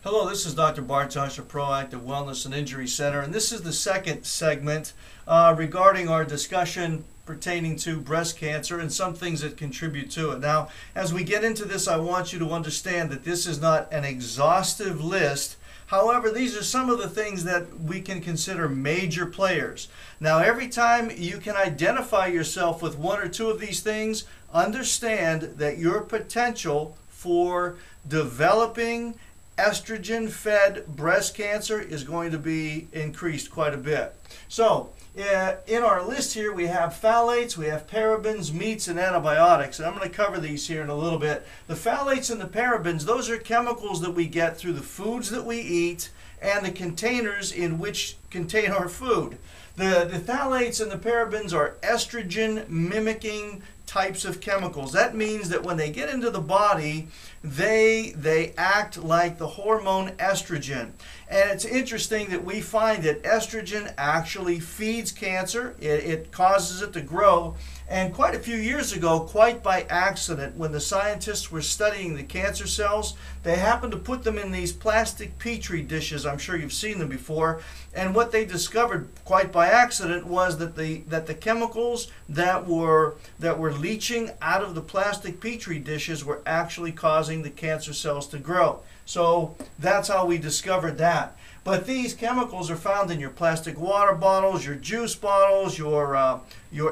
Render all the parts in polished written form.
Hello, this is Dr. Bartosh of Proactive Wellness and Injury Center, and this is the second segment regarding our discussion pertaining to breast cancer and some things that contribute to it. Now, as we get into this, I want you to understand that this is not an exhaustive list. However, these are some of the things that we can consider major players. Now, every time you can identify yourself with one or two of these things, understand that your potential for developing estrogen-fed breast cancer is going to be increased quite a bit. So, in our list here, we have phthalates, we have parabens, meats, and antibiotics. And I'm going to cover these here in a little bit. The phthalates and the parabens, those are chemicals that we get through the foods that we eat and the containers in which contain our food. The phthalates and the parabens are estrogen-mimicking types of chemicals. That means that when they get into the body, they act like the hormone estrogen. And it's interesting that we find that estrogen actually feeds cancer. It causes it to grow. And quite a few years ago, quite by accident, when the scientists were studying the cancer cells, they happened to put them in these plastic petri dishes. I'm sure you've seen them before. And what they discovered, quite by accident, was that the chemicals that were leaching out of the plastic petri dishes were actually causing the cancer cells to grow. So that's how we discovered that. But these chemicals are found in your plastic water bottles, your juice bottles, your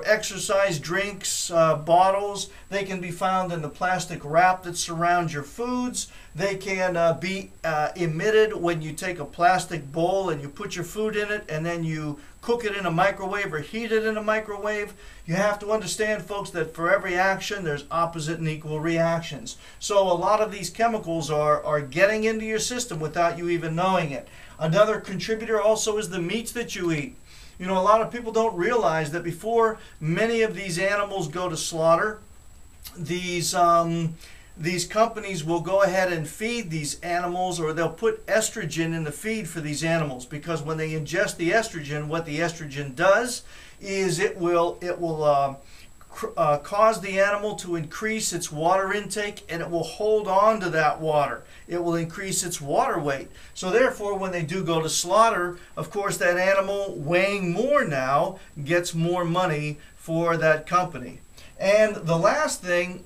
exercise drinks bottles. They can be found in the plastic wrap that surrounds your foods. They can be emitted when you take a plastic bowl and you put your food in it and then you cook it in a microwave or heat it in a microwave. You have to understand, folks, that for every action there's opposite and equal reactions. So a lot of these chemicals are getting into your system without you even knowing it. Another contributor also is the meats that you eat. You know, a lot of people don't realize that before many of these animals go to slaughter, these companies will go ahead and feed these animals, or they'll put estrogen in the feed for these animals, because when they ingest the estrogen, what the estrogen does is it will cause the animal to increase its water intake, and it will hold on to that water. It will increase its water weight. So therefore, when they do go to slaughter, of course, that animal weighing more now gets more money for that company. And the last thing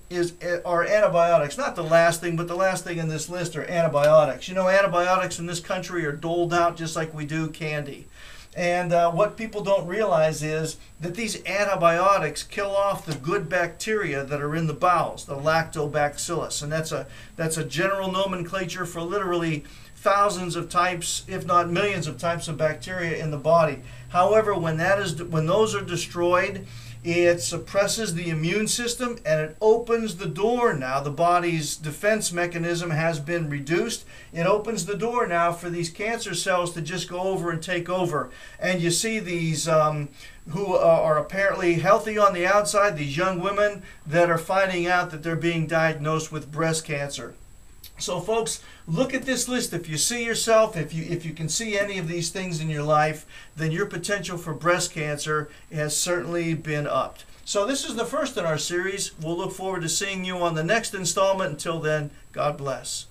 are antibiotics. Not the last thing, but the last thing in this list are antibiotics. You know, antibiotics in this country are doled out just like we do candy. And what people don't realize is that these antibiotics kill off the good bacteria that are in the bowels, the lactobacillus. And that's a general nomenclature for literally thousands of types, if not millions of types of bacteria in the body. However, when those are destroyed, it suppresses the immune system and it opens the door now. The body's defense mechanism has been reduced. It opens the door now for these cancer cells to just go over and take over. And you see these who are apparently healthy on the outside, these young women that are finding out that they're being diagnosed with breast cancer. So folks, look at this list. If you see yourself, if you can see any of these things in your life, then your potential for breast cancer has certainly been upped. So this is the first in our series. We'll look forward to seeing you on the next installment. Until then, God bless.